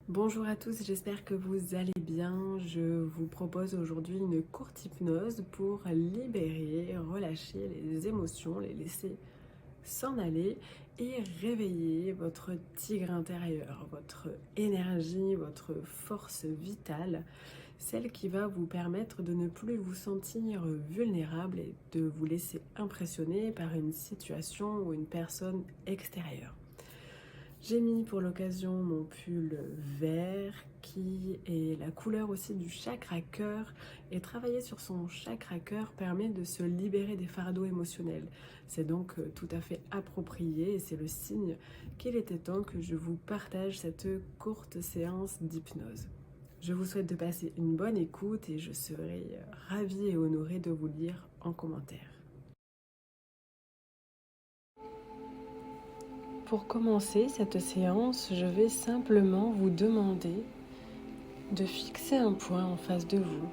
Bonjour à tous, j'espère que vous allez bien. Je vous propose aujourd'hui une courte hypnose pour libérer, relâcher les émotions, les laisser s'en aller et réveiller votre tigre intérieur, votre énergie, votre force vitale, celle qui va vous permettre de ne plus vous sentir vulnérable et de vous laisser impressionner par une situation ou une personne extérieure. J'ai mis pour l'occasion mon pull vert qui est la couleur aussi du chakra cœur, et travailler sur son chakra cœur permet de se libérer des fardeaux émotionnels. C'est donc tout à fait approprié et c'est le signe qu'il était temps que je vous partage cette courte séance d'hypnose. Je vous souhaite de passer une bonne écoute et je serai ravie et honorée de vous lire en commentaire. Pour commencer cette séance, je vais simplement vous demander de fixer un point en face de vous.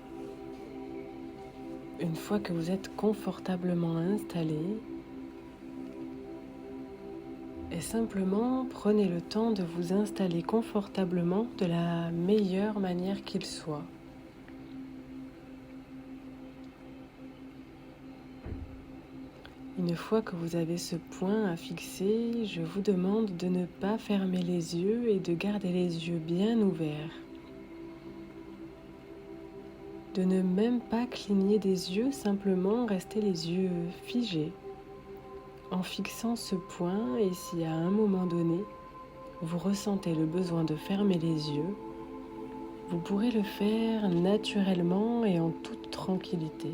Une fois que vous êtes confortablement installé, et simplement prenez le temps de vous installer confortablement de la meilleure manière qu'il soit. Une fois que vous avez ce point à fixer, je vous demande de ne pas fermer les yeux et de garder les yeux bien ouverts. De ne même pas cligner des yeux, simplement rester les yeux figés en fixant ce point, et si à un moment donné vous ressentez le besoin de fermer les yeux, vous pourrez le faire naturellement et en toute tranquillité.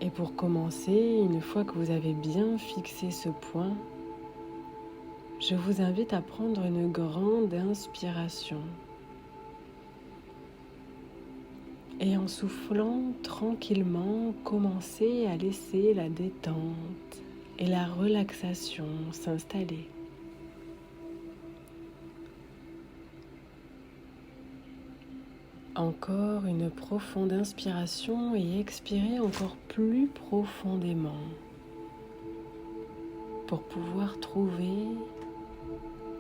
Et pour commencer, une fois que vous avez bien fixé ce point, je vous invite à prendre une grande inspiration. Et en soufflant tranquillement, commencez à laisser la détente et la relaxation s'installer. Encore une profonde inspiration et expirez encore plus profondément pour pouvoir trouver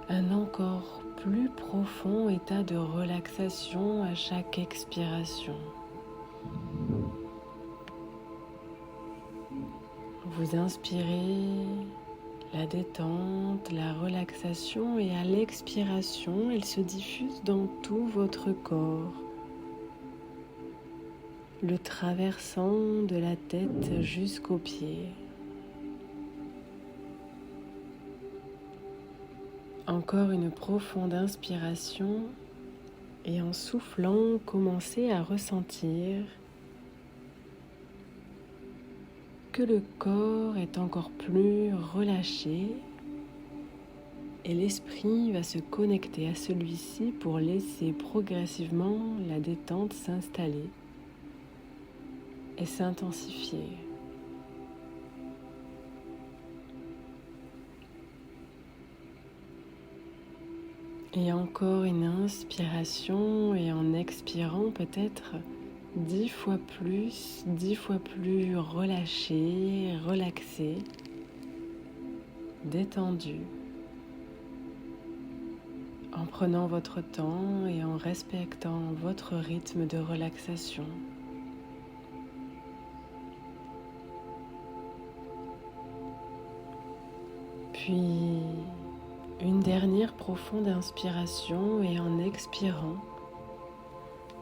un encore plus profond état de relaxation à chaque expiration. Vous inspirez la détente, la relaxation, et à l'expiration, elle se diffuse dans tout votre corps, le traversant de la tête jusqu'aux pieds. Encore une profonde inspiration et en soufflant, commencez à ressentir que le corps est encore plus relâché et l'esprit va se connecter à celui-ci pour laisser progressivement la détente s'installer et s'intensifier. Et encore une inspiration, et en expirant peut-être 10 fois plus relâché, relaxé, détendu, en prenant votre temps et en respectant votre rythme de relaxation. Puis une dernière profonde inspiration, et en expirant,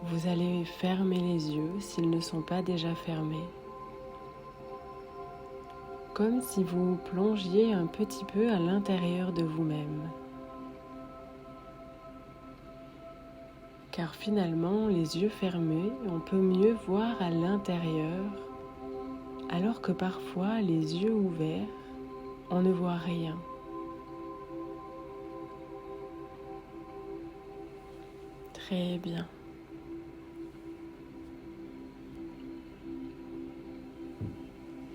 vous allez fermer les yeux s'ils ne sont pas déjà fermés, comme si vous plongiez un petit peu à l'intérieur de vous-même. Car finalement, les yeux fermés, on peut mieux voir à l'intérieur, alors que parfois, les yeux ouverts, on ne voit rien. Très bien.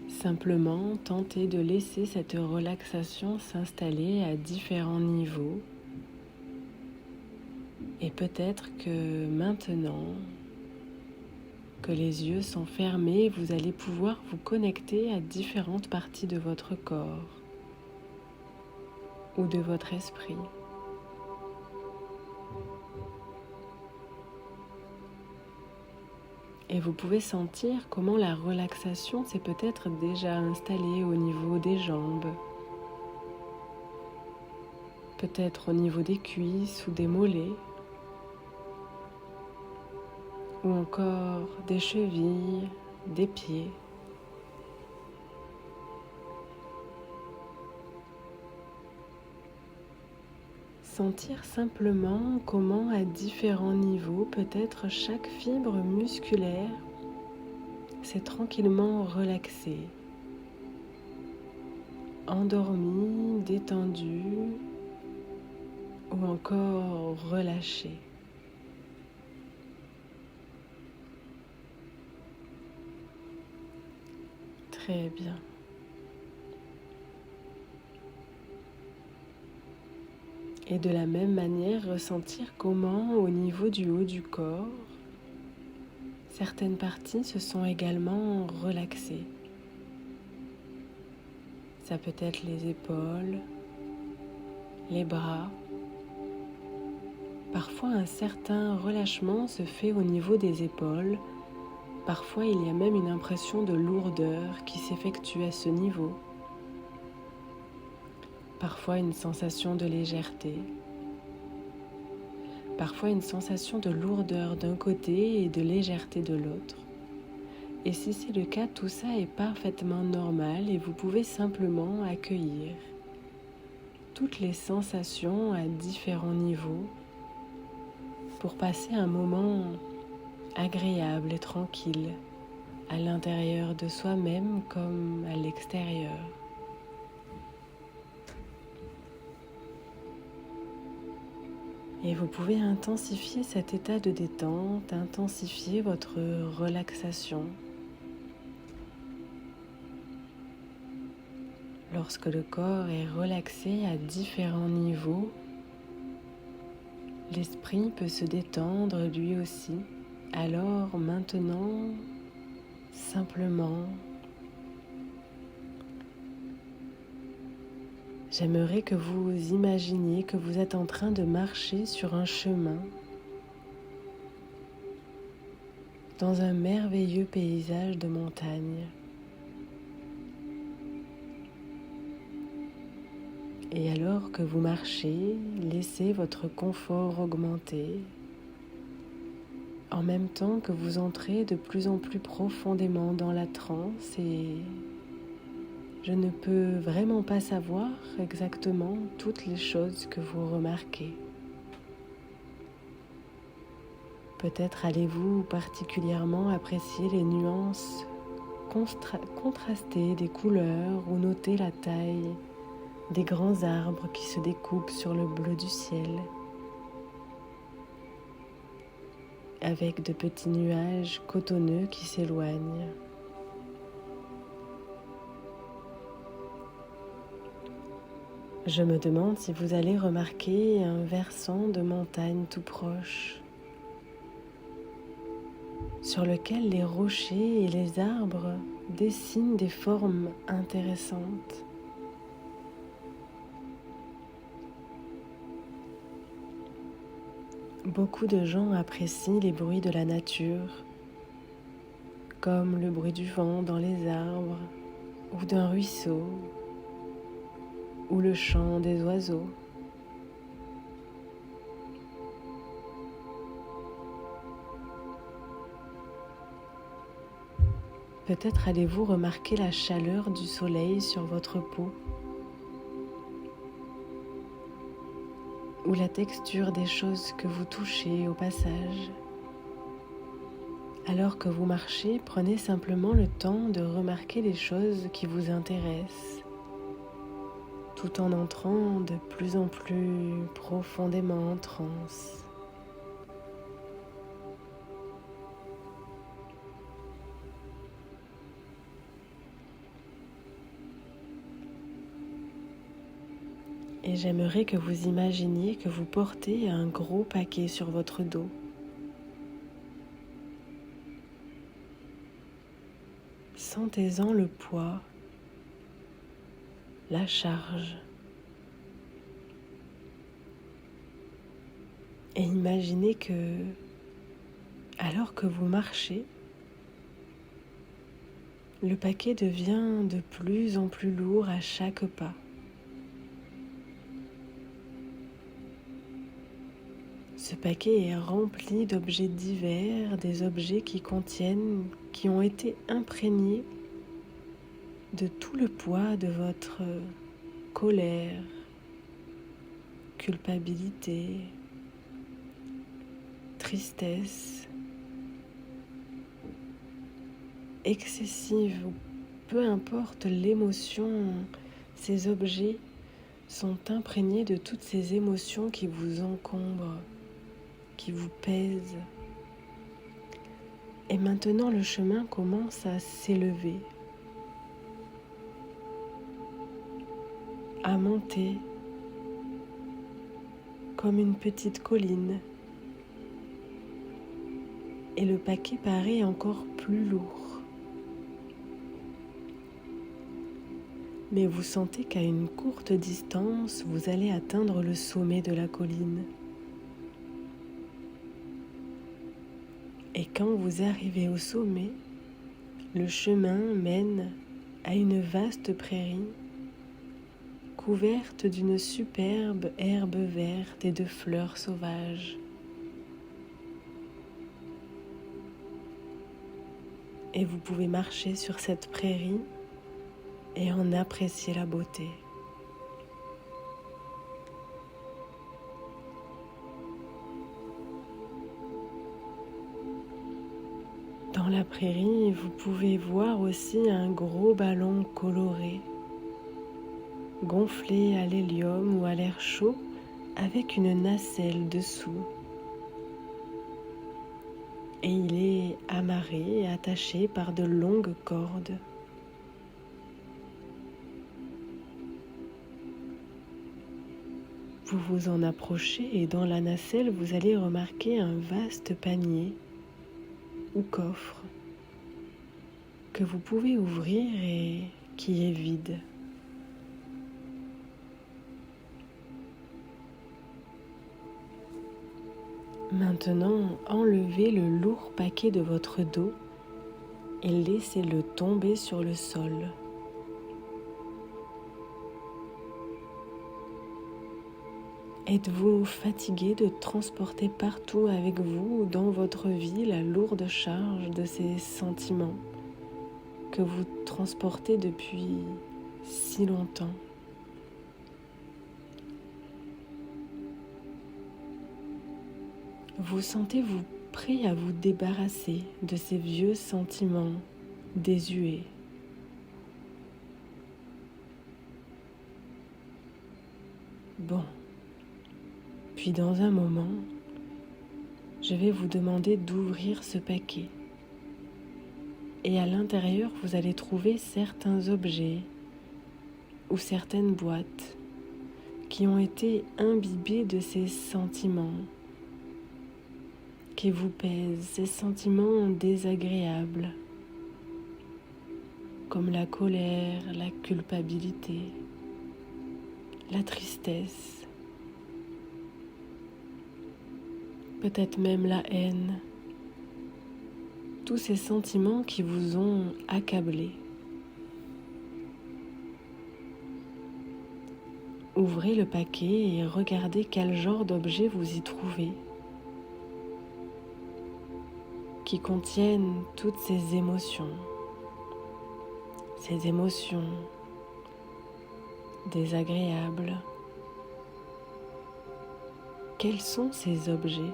Simplement, tentez de laisser cette relaxation s'installer à différents niveaux. Et peut-être que maintenant que les yeux sont fermés, vous allez pouvoir vous connecter à différentes parties de votre corps ou de votre esprit. Et vous pouvez sentir comment la relaxation s'est peut-être déjà installée au niveau des jambes, peut-être au niveau des cuisses ou des mollets, ou encore des chevilles, des pieds. Sentir simplement comment à différents niveaux, peut-être chaque fibre musculaire s'est tranquillement relaxée, endormie, détendue ou encore relâchée. Très bien. Et de la même manière, ressentir comment, au niveau du haut du corps, certaines parties se sont également relaxées. Ça peut être les épaules, les bras. Parfois, un certain relâchement se fait au niveau des épaules. Parfois, il y a même une impression de lourdeur qui s'effectue à ce niveau. Parfois une sensation de légèreté, parfois une sensation de lourdeur d'un côté et de légèreté de l'autre. Et si c'est le cas, tout ça est parfaitement normal et vous pouvez simplement accueillir toutes les sensations à différents niveaux pour passer un moment agréable et tranquille à l'intérieur de soi-même comme à l'extérieur. Et vous pouvez intensifier cet état de détente, intensifier votre relaxation. Lorsque le corps est relaxé à différents niveaux, l'esprit peut se détendre lui aussi. Alors maintenant, simplement, j'aimerais que vous imaginiez que vous êtes en train de marcher sur un chemin dans un merveilleux paysage de montagne. Et alors que vous marchez, laissez votre confort augmenter en même temps que vous entrez de plus en plus profondément dans la transe et je ne peux vraiment pas savoir exactement toutes les choses que vous remarquez. Peut-être allez-vous particulièrement apprécier les nuances contrastées des couleurs ou noter la taille des grands arbres qui se découpent sur le bleu du ciel, avec de petits nuages cotonneux qui s'éloignent. Je me demande si vous allez remarquer un versant de montagne tout proche, sur lequel les rochers et les arbres dessinent des formes intéressantes. Beaucoup de gens apprécient les bruits de la nature, comme le bruit du vent dans les arbres, ou d'un ruisseau, ou le chant des oiseaux. Peut-être allez-vous remarquer la chaleur du soleil sur votre peau, ou la texture des choses que vous touchez au passage. Alors que vous marchez, prenez simplement le temps de remarquer les choses qui vous intéressent, tout en entrant de plus en plus profondément en transe. Et j'aimerais que vous imaginiez que vous portez un gros paquet sur votre dos. Sentez-en le poids, la charge. Et imaginez que, alors que vous marchez, le paquet devient de plus en plus lourd à chaque pas. Ce paquet est rempli d'objets divers, des objets qui ont été imprégnés de tout le poids de votre colère, culpabilité, tristesse, excessive, ou peu importe l'émotion, ces objets sont imprégnés de toutes ces émotions qui vous encombrent, qui vous pèsent. Et maintenant, le chemin commence à s'élever, à monter comme une petite colline. Et le paquet paraît encore plus lourd. Mais vous sentez qu'à une courte distance, vous allez atteindre le sommet de la colline. Et quand vous arrivez au sommet, le chemin mène à une vaste prairie couverte d'une superbe herbe verte et de fleurs sauvages. Et vous pouvez marcher sur cette prairie et en apprécier la beauté. Dans la prairie, vous pouvez voir aussi un gros ballon coloré, gonflé à l'hélium ou à l'air chaud avec une nacelle dessous. Et il est amarré et attaché par de longues cordes. Vous vous en approchez et dans la nacelle, vous allez remarquer un vaste panier ou coffre que vous pouvez ouvrir et qui est vide. Maintenant, enlevez le lourd paquet de votre dos et laissez-le tomber sur le sol. Êtes-vous fatigué de transporter partout avec vous dans votre vie la lourde charge de ces sentiments que vous transportez depuis si longtemps? Vous sentez-vous prêt à vous débarrasser de ces vieux sentiments désuets? Bon. Puis dans un moment, je vais vous demander d'ouvrir ce paquet. Et à l'intérieur, vous allez trouver certains objets ou certaines boîtes qui ont été imbibés de ces sentiments qui vous pèsent, ces sentiments désagréables, comme la colère, la culpabilité, la tristesse, peut-être même la haine, tous ces sentiments qui vous ont accablé. Ouvrez le paquet et regardez quel genre d'objet vous y trouvez, qui contiennent toutes ces émotions désagréables. Quels sont ces objets?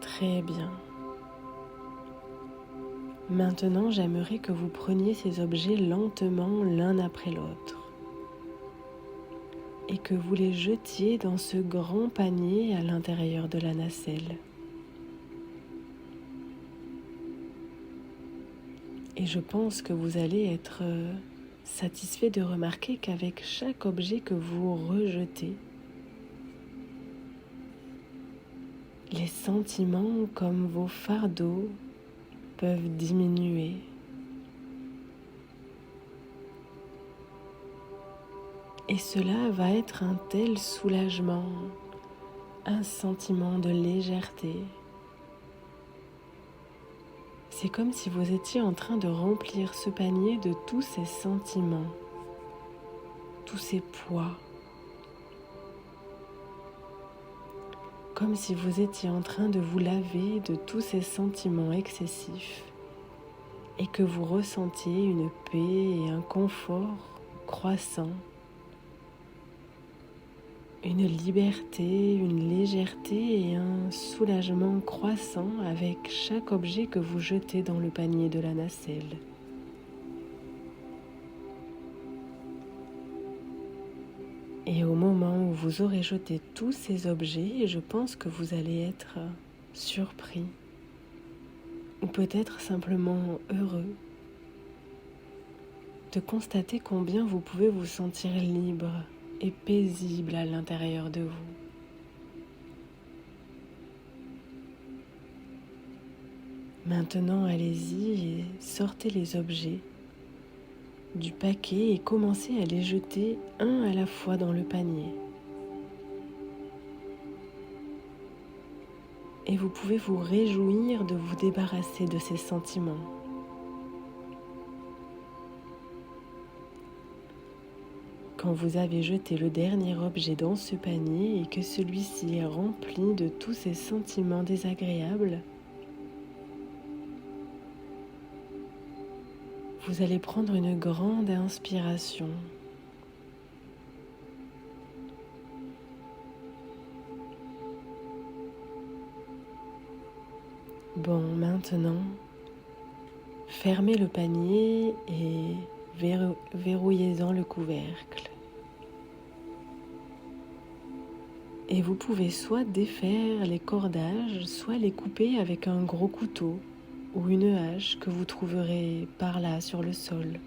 Très bien. Maintenant, j'aimerais que vous preniez ces objets lentement l'un après l'autre et que vous les jetiez dans ce grand panier à l'intérieur de la nacelle. Et je pense que vous allez être satisfait de remarquer qu'avec chaque objet que vous rejetez, les sentiments comme vos fardeaux peuvent diminuer. Et cela va être un tel soulagement, un sentiment de légèreté. C'est comme si vous étiez en train de remplir ce panier de tous ces sentiments, tous ces poids. Comme si vous étiez en train de vous laver de tous ces sentiments excessifs et que vous ressentiez une paix et un confort croissant, une liberté, une légèreté et un soulagement croissant avec chaque objet que vous jetez dans le panier de la nacelle. Et au moment où vous aurez jeté tous ces objets, je pense que vous allez être surpris ou peut-être simplement heureux de constater combien vous pouvez vous sentir libre et paisible à l'intérieur de vous. Maintenant, allez-y et sortez les objets du paquet et commencez à les jeter un à la fois dans le panier. Et vous pouvez vous réjouir de vous débarrasser de ces sentiments. Quand vous avez jeté le dernier objet dans ce panier et que celui-ci est rempli de tous ces sentiments désagréables, vous allez prendre une grande inspiration. Bon, maintenant, fermez le panier et verrouillez-en le couvercle. Et vous pouvez soit défaire les cordages, soit les couper avec un gros couteau ou une hache que vous trouverez par là sur le sol.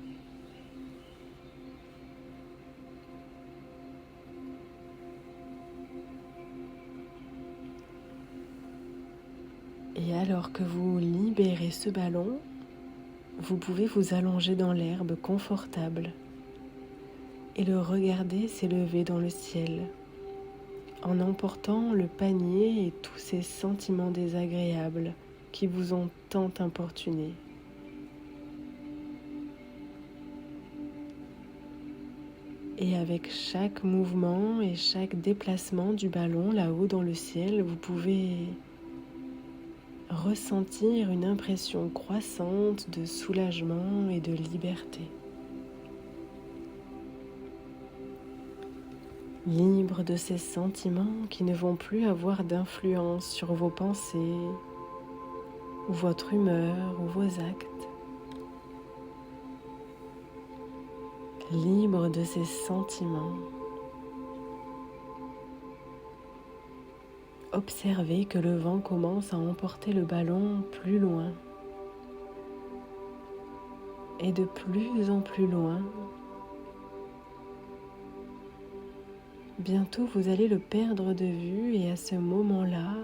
Et alors que vous libérez ce ballon, vous pouvez vous allonger dans l'herbe confortable et le regarder s'élever dans le ciel, en emportant le panier et tous ces sentiments désagréables qui vous ont tant importuné. Et avec chaque mouvement et chaque déplacement du ballon là-haut dans le ciel, vous pouvez ressentir une impression croissante de soulagement et de liberté. Libre de ces sentiments qui ne vont plus avoir d'influence sur vos pensées, ou votre humeur, ou vos actes. Libre de ces sentiments. Observez que le vent commence à emporter le ballon plus loin et de plus en plus loin. Bientôt vous allez le perdre de vue et à ce moment-là,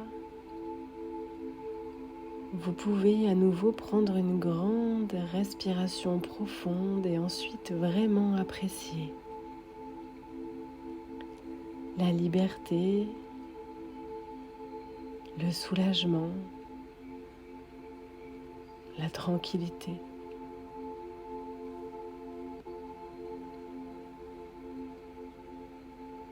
vous pouvez à nouveau prendre une grande respiration profonde et ensuite vraiment apprécier la liberté, le soulagement, la tranquillité.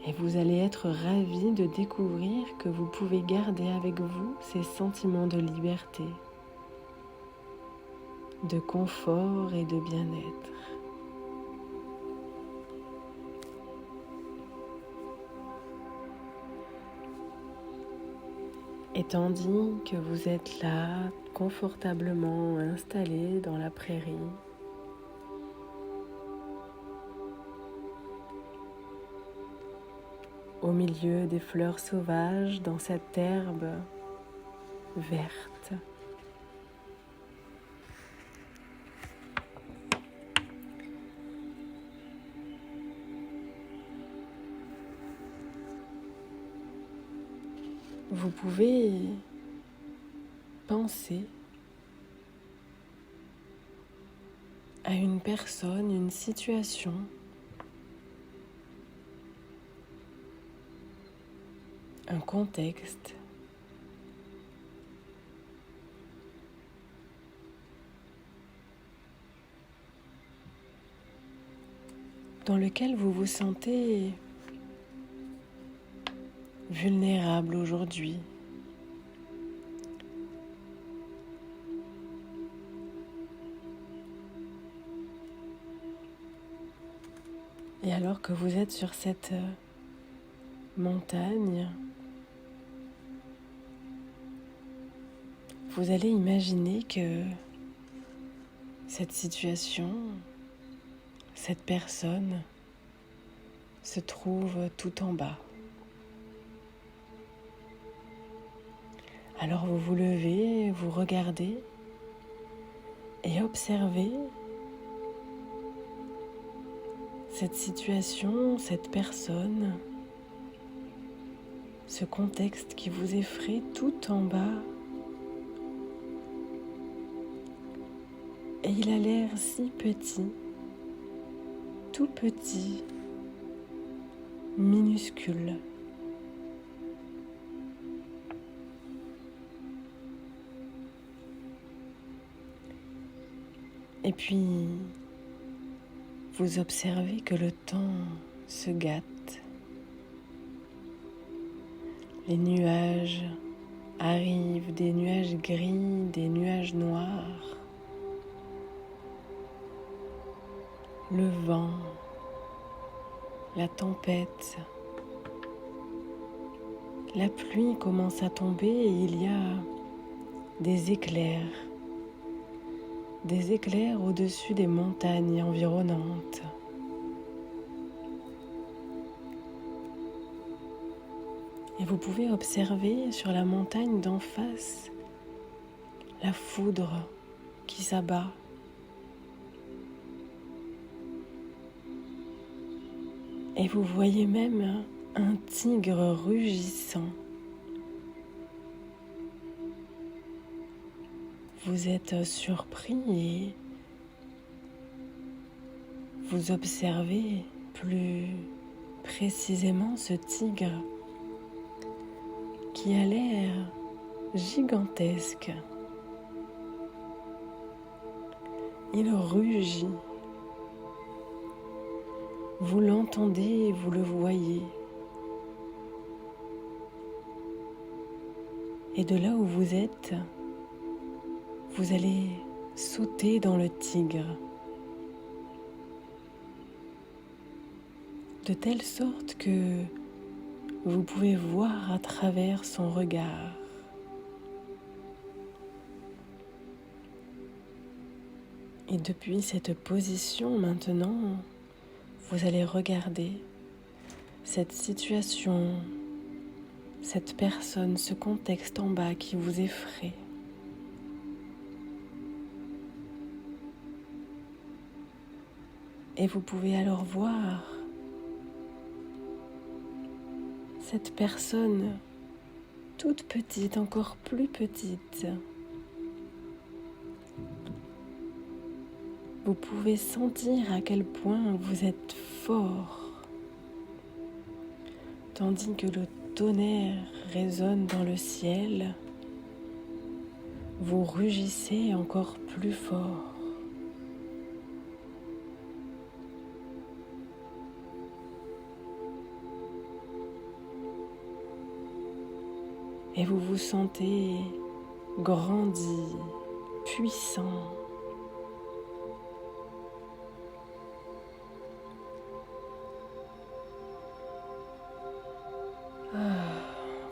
Et vous allez être ravi de découvrir que vous pouvez garder avec vous ces sentiments de liberté, de confort et de bien-être. Et tandis que vous êtes là, confortablement installé dans la prairie, au milieu des fleurs sauvages, dans cette herbe verte, vous pouvez penser à une personne, une situation un contexte dans lequel vous vous sentez vulnérable aujourd'hui. Et alors que vous êtes sur cette montagne, vous allez imaginer que cette situation, cette personne se trouve tout en bas. Alors vous vous levez, vous regardez et observez cette situation, cette personne, ce contexte qui vous effraie tout en bas. Et il a l'air si petit, tout petit, minuscule. Et puis, vous observez que le temps se gâte. Les nuages arrivent, des nuages gris, des nuages noirs. Le vent, la tempête, la pluie commence à tomber et il y a des éclairs au-dessus des montagnes environnantes. Et vous pouvez observer sur la montagne d'en face la foudre qui s'abat. Et vous voyez même un tigre rugissant. Vous êtes surpris et vous observez plus précisément ce tigre qui a l'air gigantesque. Il rugit. Vous l'entendez, vous le voyez. Et de là où vous êtes, vous allez sauter dans le tigre, de telle sorte que vous pouvez voir à travers son regard. Et depuis cette position maintenant, vous allez regarder cette situation, cette personne, ce contexte en bas qui vous effraie. Et vous pouvez alors voir cette personne toute petite, encore plus petite. Vous pouvez sentir à quel point vous êtes fort, tandis que le tonnerre résonne dans le ciel. Vous rugissez encore plus fort. Et vous vous sentez grandi, puissant.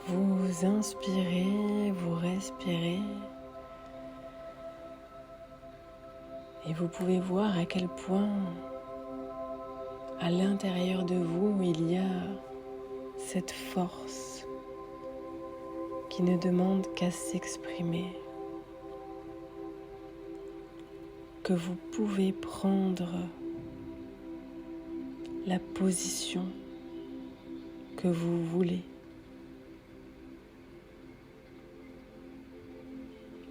Vous inspirez, vous respirez. Et vous pouvez voir à quel point, à l'intérieur de vous, il y a cette force qui ne demande qu'à s'exprimer, que vous pouvez prendre la position que vous voulez.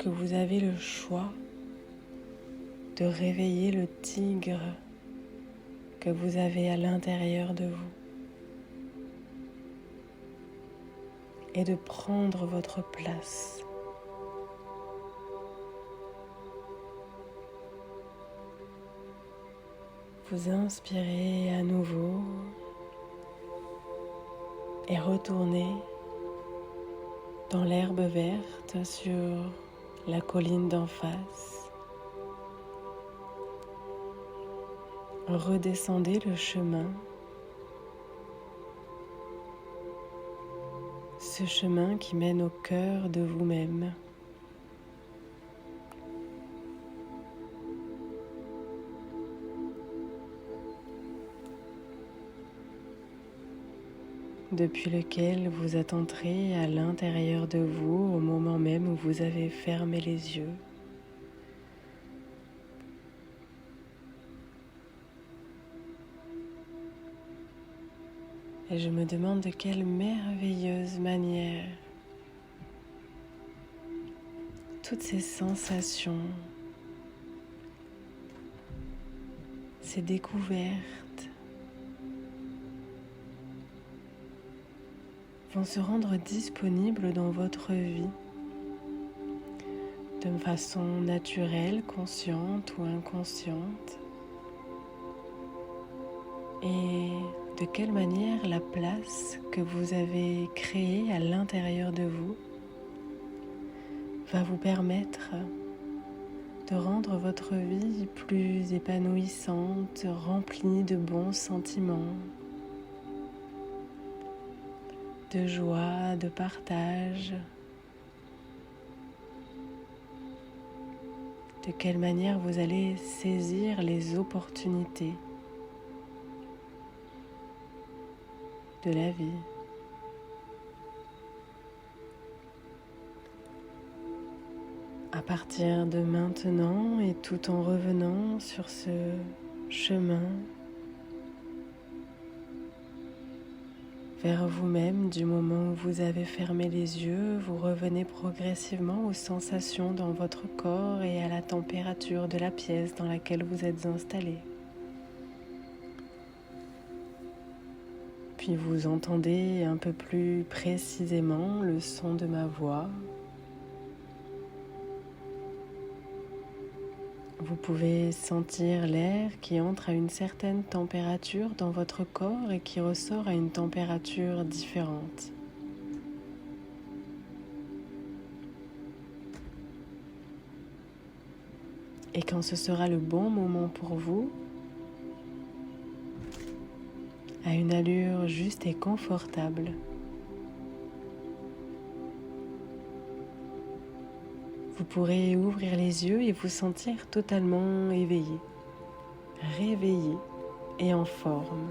que vous avez le choix de réveiller le tigre que vous avez à l'intérieur de vous et de prendre votre place. Vous inspirez à nouveau et retournez dans l'herbe verte sur la colline d'en face. Redescendez le chemin, ce chemin qui mène au cœur de vous-même. Depuis lequel vous attenterez à l'intérieur de vous au moment même où vous avez fermé les yeux. Et je me demande de quelle merveilleuse manière toutes ces sensations, ces découvertes vont se rendre disponibles dans votre vie de façon naturelle, consciente ou inconsciente. Et de quelle manière la place que vous avez créée à l'intérieur de vous va vous permettre de rendre votre vie plus épanouissante, remplie de bons sentiments, de joie, de partage. De quelle manière vous allez saisir les opportunités de la vie. À partir de maintenant et tout en revenant sur ce chemin vers vous-même, du moment où vous avez fermé les yeux, vous revenez progressivement aux sensations dans votre corps et à la température de la pièce dans laquelle vous êtes installé. Puis vous entendez un peu plus précisément le son de ma voix. Vous pouvez sentir l'air qui entre à une certaine température dans votre corps et qui ressort à une température différente. Et quand ce sera le bon moment pour vous, à une allure juste et confortable, vous pourrez ouvrir les yeux et vous sentir totalement éveillé, réveillé et en forme.